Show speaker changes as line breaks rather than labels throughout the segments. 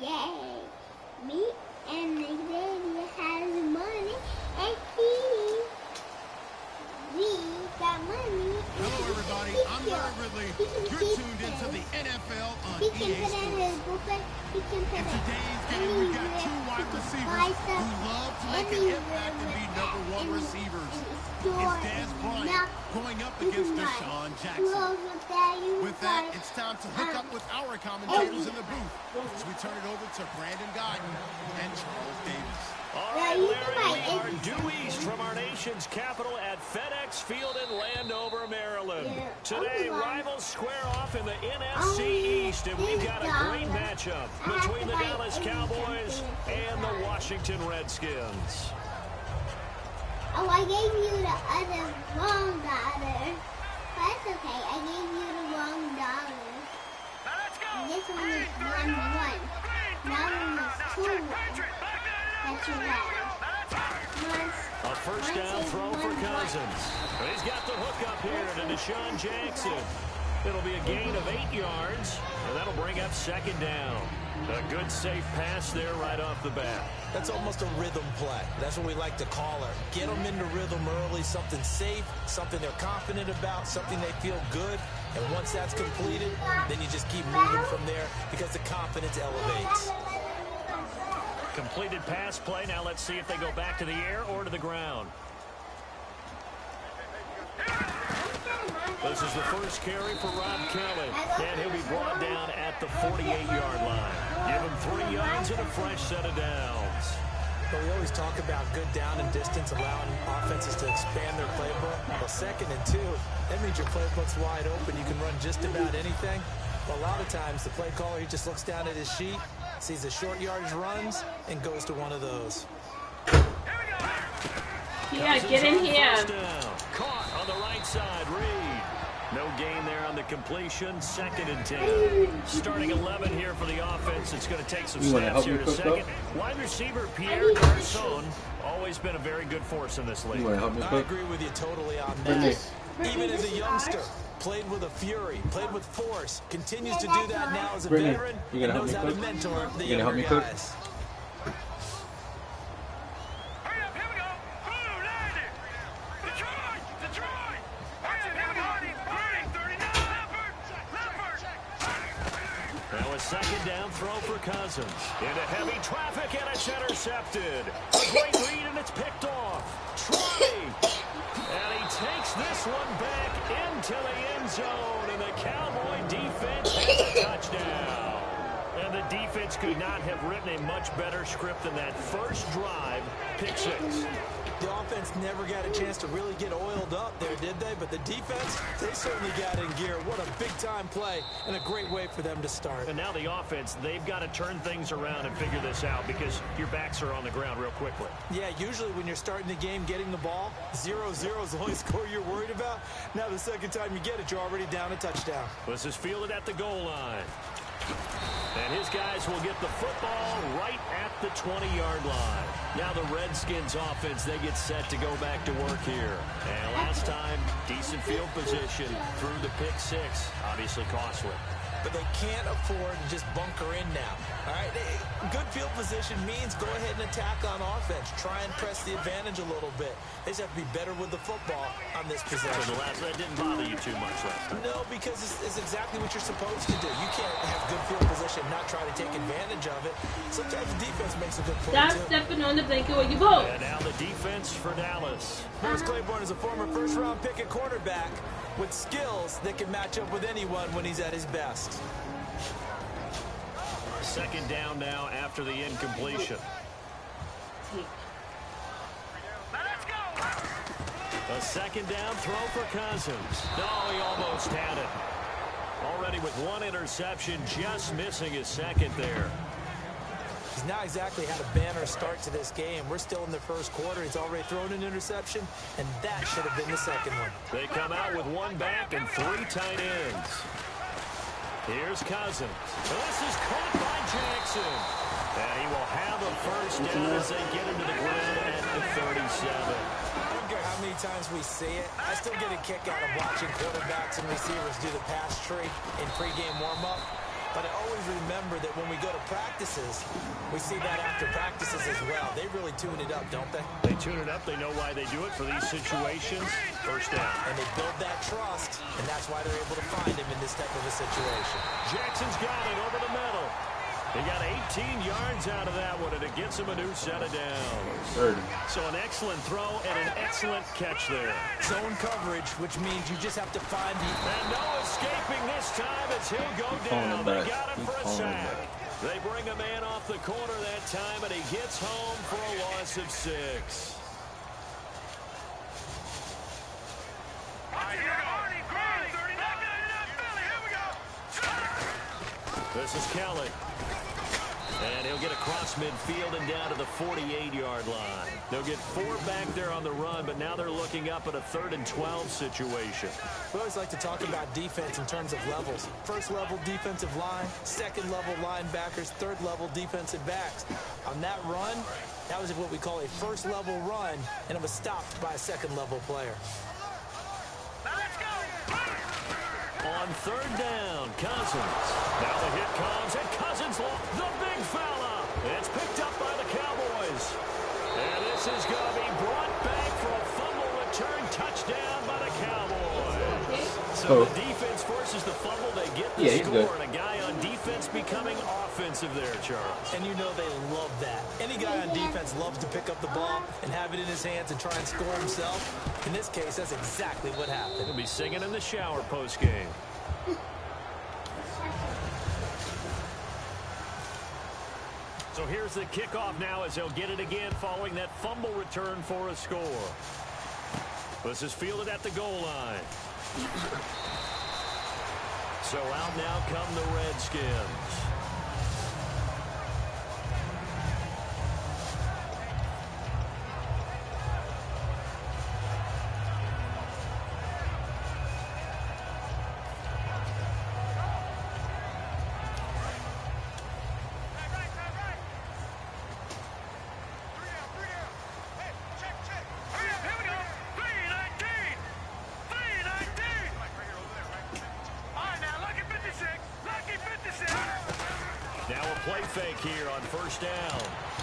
Yay! Me and the daddy has money, and we got money.
Hello, everybody. I'm Larry Ridley. You're tuned into the NFL on EA Sports. In today's game, we've got two wide receivers who love to make an impact and be #1 receivers. It's Dez Bryant going up against Deshaun Jackson. With that, it's time to hook up with our commentators in the booth as we turn it over to Brandon Guyton and Charles Davis.
All right, Larry, we are due east from our nation's capital at FedEx Field in Landover, Maryland. Today, rivals square off in the NFC East, and we've got a great matchup between the Dallas Cowboys and the Washington Redskins.
Oh, I gave you the other wrong dollar. That's okay, I gave you the wrong dollar. This one is 1-1. That one is 2-1. That's your dollar.
A first down throw for Cousins. He's got the hook up here to Deshaun Jackson. It'll be a gain of 8 yards, and that'll bring up second down. A good, safe pass there right off the bat.
That's almost a rhythm play. That's what we like to call her. Get them into rhythm early, something safe, something they're confident about, something they feel good. And once that's completed, then you just keep moving from there because the confidence elevates.
Completed pass play. Now let's see if they go back to the air or to the ground. This is the first carry for Rob Kelly, and he'll be brought down at the 48-yard line. Give him 3 yards and a fresh set of downs.
But we always talk about good down and distance, allowing offenses to expand their playbook. Well, 2nd and 2, that means your playbook's wide open. You can run just about anything. Well, a lot of times, the play caller, he just looks down at his sheet, sees the short yardage runs, and goes to one of those.
Yeah, get in here.
Caught on the right side, Reed. No gain there on the completion. 2nd and 10. Starting 11 here for the offense. It's going to take some snaps here in a second. Wide receiver Pierre Garçon, always been a very good force in this league.
I agree with you totally on that. Even as a youngster, played with a fury, played with force, continues to do that now as a veteran, and knows how to mentor the younger guys.
Now a second down throw for Cousins. Into heavy traffic, and it's intercepted. A great read, and it's picked off. Troy. And he takes this one back into the end zone, and the Cowboy defense has a touchdown. And the defense could not have written a much better script than that first drive, pick 6.
The offense never got a chance to really get oiled up there, did they? But the defense, they certainly got in gear. What a big-time play and a great way for them to start.
And now the offense, they've got to turn things around and figure this out because your backs are on the ground real quickly.
Yeah, usually when you're starting the game getting the ball, 0-0 is the only score you're worried about. Now the second time you get it, you're already down a touchdown.
This is fielded at the goal line. And his guys will get the football right at the 20-yard line. Now the Redskins offense, they get set to go back to work here. And last time, decent field position through the pick 6. Obviously costly.
But they can't afford to just bunker in now. All right, good field position means go ahead and attack on offense. Try and press the advantage a little bit. They just have to be better with the football on this possession.
So the last that didn't bother you too much last time.
No, because it's exactly what you're supposed to do. You can't have good field position and not try to take advantage of it. Sometimes the defense makes a good play,
Stop
too.
stepping on the blanket where you go.
And now the defense for Dallas.
Bruce Claiborne is a former first-round pick at quarterback with skills that can match up with anyone when he's at his best.
Second down now after the incompletion. A second down throw for Cousins. No, he almost had it. Already with 1 interception, just missing his 2nd there.
He's not exactly had a banner start to this game. We're still in the first quarter. He's already thrown an interception, and that should have been the 2nd one.
They come out with 1 back and 3 tight ends. Here's Cousins. This is caught by Jackson. And he will have a first down as they get into the ground at the 37.
I don't care how many times we see it. I still get a kick out of watching quarterbacks and receivers do the pass tree in pregame warm-up. But I always remember that when we go to practices, we see that after practices as well. They really tune it up, don't they?
They tune it up. They know why they do it for these situations. First down.
And they build that trust, and that's why they're able to find him in this type of a situation.
Jackson's got it over the middle. They got 18 yards out of that one, and it gets him a new set of downs. So an excellent throw and an excellent catch there.
Zone coverage, which means you just have to find the...
And no escaping this time as he'll go down. They got him for a sack. They bring a man off the corner that time, and he gets home for a loss of 6. This is Kelly. And he'll get across midfield and down to the 48-yard line. They'll get 4 back there on the run, but now they're looking up at a 3rd and 12 situation.
We always like to talk about defense in terms of levels. First level defensive line, second level linebackers, third level defensive backs. On that run, that was what we call a first level run, and it was stopped by a second level player.
On 3rd down, Cousins. Now the hit comes, and Cousins, the big fella. It's picked up by the Cowboys. And this is going to be brought back for a fumble return touchdown by the Cowboys. So the defense forces the fumble. They get the score, and a guy on defense becoming offensive there, Charles.
And you know they love that. Any guy on defense loves to pick up the ball and have it in his hands and try and score himself. In this case, that's exactly what happened.
He'll be singing in the shower post-game. So here's the kickoff now as they'll get it again following that fumble return for a score. This is fielded at the goal line. So out now come the Redskins. Play fake here on 1st down.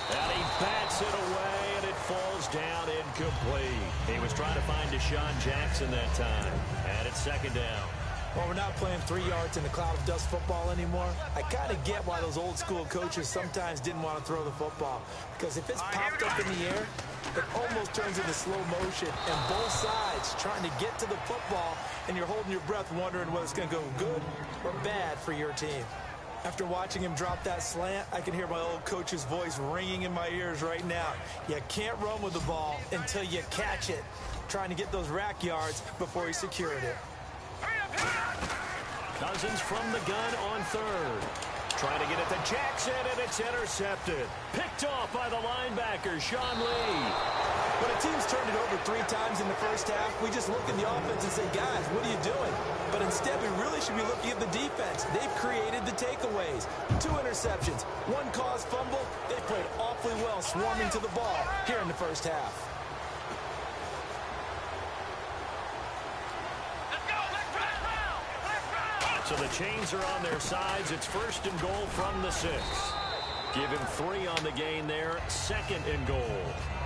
And he bats it away, and it falls down incomplete. He was trying to find Deshaun Jackson that time. And it's 2nd down.
Well, we're not playing 3 yards in a cloud of dust football anymore. I kind of get why those old school coaches sometimes didn't want to throw the football. Because if it's popped up in the air, it almost turns into slow motion. And both sides trying to get to the football, and you're holding your breath wondering whether it's going to go good or bad for your team. After watching him drop that slant, I can hear my old coach's voice ringing in my ears right now. You can't run with the ball until you catch it. Trying to get those rack yards before he secured it.
Cousins from the gun on 3rd. Trying to get it to Jackson, and it's intercepted. Picked off by the linebacker, Sean Lee.
When a team's turned it over 3 times in the first half, we just look at the offense and say, guys, what are you doing? But instead, we really should be looking at the defense. They've created the takeaways. 2 interceptions, 1 caused fumble. They played awfully well swarming to the ball here in the first half.
So the chains are on their sides. It's 1st and goal from the 6. Give him 3 on the gain there. 2nd and goal.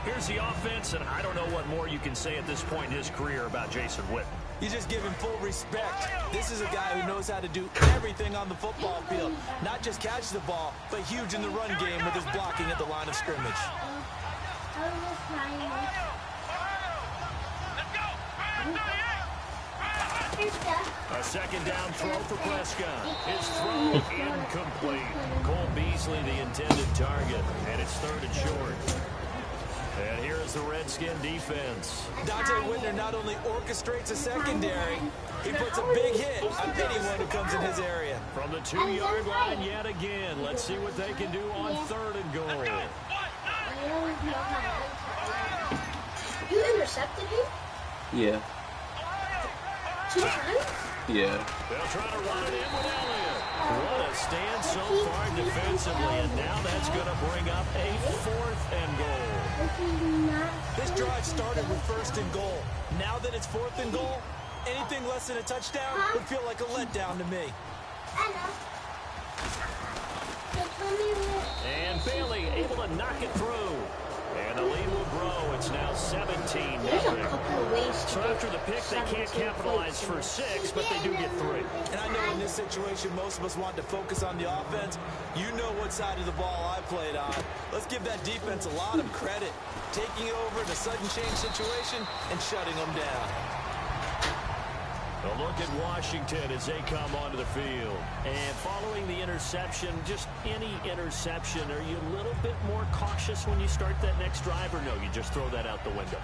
Here's the offense, and I don't know what more you can say at this point in his career about Jason Witten.
You just give him full respect. This is a guy who knows how to do everything on the football field. Not just catch the ball, but huge in the run game with his blocking at the line of scrimmage.
A 2nd down throw for Prescott. His throw incomplete. Cole Beasley the intended target, and it's 3rd and short. And here is the Redskin defense.
Dante Whitner not only orchestrates a secondary, he puts a big hit on anyone who comes in his area.
From the 2-yard line yet again. Let's see what they can do on 3rd and goal.
You intercepted him?
Yeah.
2 times?
Yeah.
They'll try to run it in with Elliott. What a stand so far defensively, and now that's going to bring up a 4th and goal.
This drive started with 1st and goal. Now that it's 4th and goal, anything less than a touchdown would feel like a letdown to me.
knock it through. And the lead will grow. It's now 17.
There's a couple of ways to
So after the pick, they can't capitalize for 6, but they do get 3.
And I know in this situation, most of us want to focus on the offense. You know what side of the ball I played on. Let's give that defense a lot of credit. Taking over in a sudden change situation and shutting them down.
A look at Washington as they come onto the field. And following the interception, just any interception, are you a little bit more cautious when you start that next drive, or no, you just throw that out the window?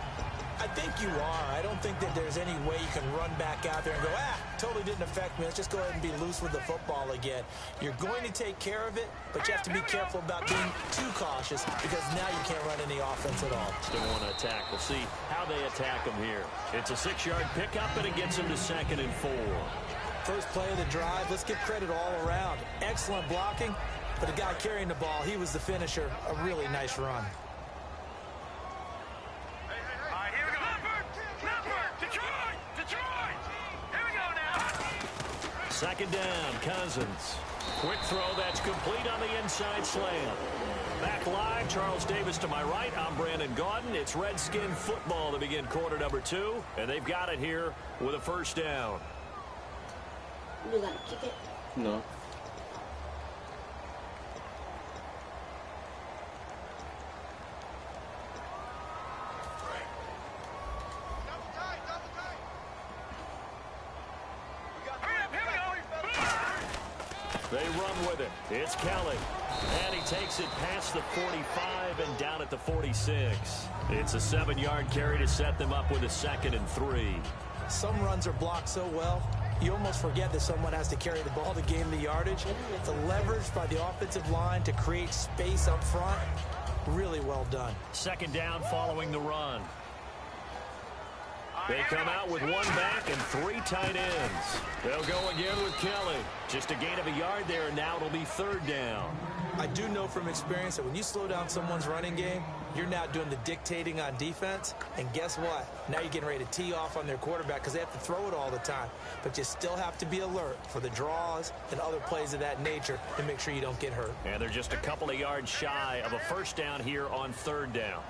I think you are. I don't think that there's any way you can run back out there and go, totally didn't affect me. Let's just go ahead and be loose with the football again. You're going to take care of it, but you have to be careful about being too cautious because now you can't run any offense at all.
Still want to attack. We'll see how they attack them here. It's a 6-yard pickup, and it gets them to 2nd and 4.
First play of the drive, let's give credit all around. Excellent blocking, but the guy carrying the ball, he was the finisher. A really nice run.
2nd down, Cousins. Quick throw, that's complete on the inside slant. Back live, Charles Davis to my right. I'm Brandon Gaudin. It's Redskin football to begin quarter number 2, and they've got it here with a 1st down.
You gotta kick it?
No.
They run with it. It's Kelly. And he takes it past the 45 and down at the 46. It's a 7-yard carry to set them up with a 2nd and 3.
Some runs are blocked so well, you almost forget that someone has to carry the ball to gain the yardage. The leverage by the offensive line to create space up front, really well done.
2nd down following the run. They come out with 1 back and 3 tight ends. They'll go again with Kelly. Just a gain of a yard there, and now it'll be 3rd down.
I do know from experience that when you slow down someone's running game, you're now doing the dictating on defense. And guess what? Now you're getting ready to tee off on their quarterback because they have to throw it all the time. But you still have to be alert for the draws and other plays of that nature to make sure you don't get hurt.
And they're just a couple of yards shy of a 1st down here on 3rd down.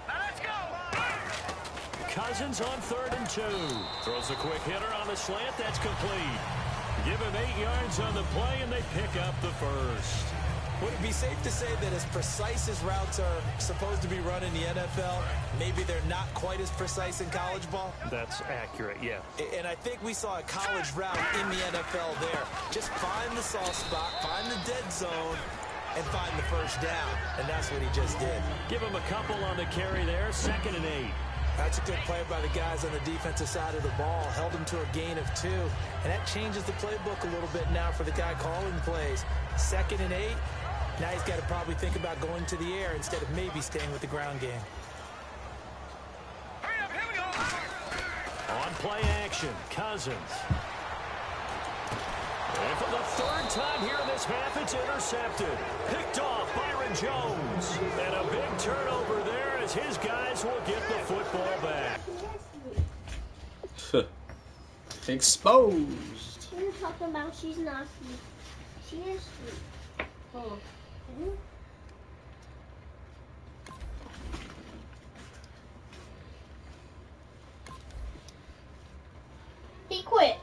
Now let's go! Cousins on 3rd and 2. Throws a quick hitter on the slant. That's complete. Give him 8 yards on the play, and they pick up the 1st.
Would it be safe to say that as precise as routes are supposed to be run in the NFL, maybe they're not quite as precise in college ball?
That's accurate, yeah.
And I think we saw a college route in the NFL there. Just find the soft spot, find the dead zone, and find the 1st down. And that's what he just did.
Give him a couple on the carry there, 2nd and 8.
That's a good play by the guys on the defensive side of the ball. Held him to a gain of 2. And that changes the playbook a little bit now for the guy calling plays. 2nd and 8. Now he's got to probably think about going to the air instead of maybe staying with the ground game.
Hurry up, here we go. On play action, Cousins. And for the 3rd time here in this half, it's intercepted. Picked off Byron Jones. And a big turnover there as his guys will get the football back.
Exposed.
You're talking about she's not sweet. She is sweet.
Oh.
He quit.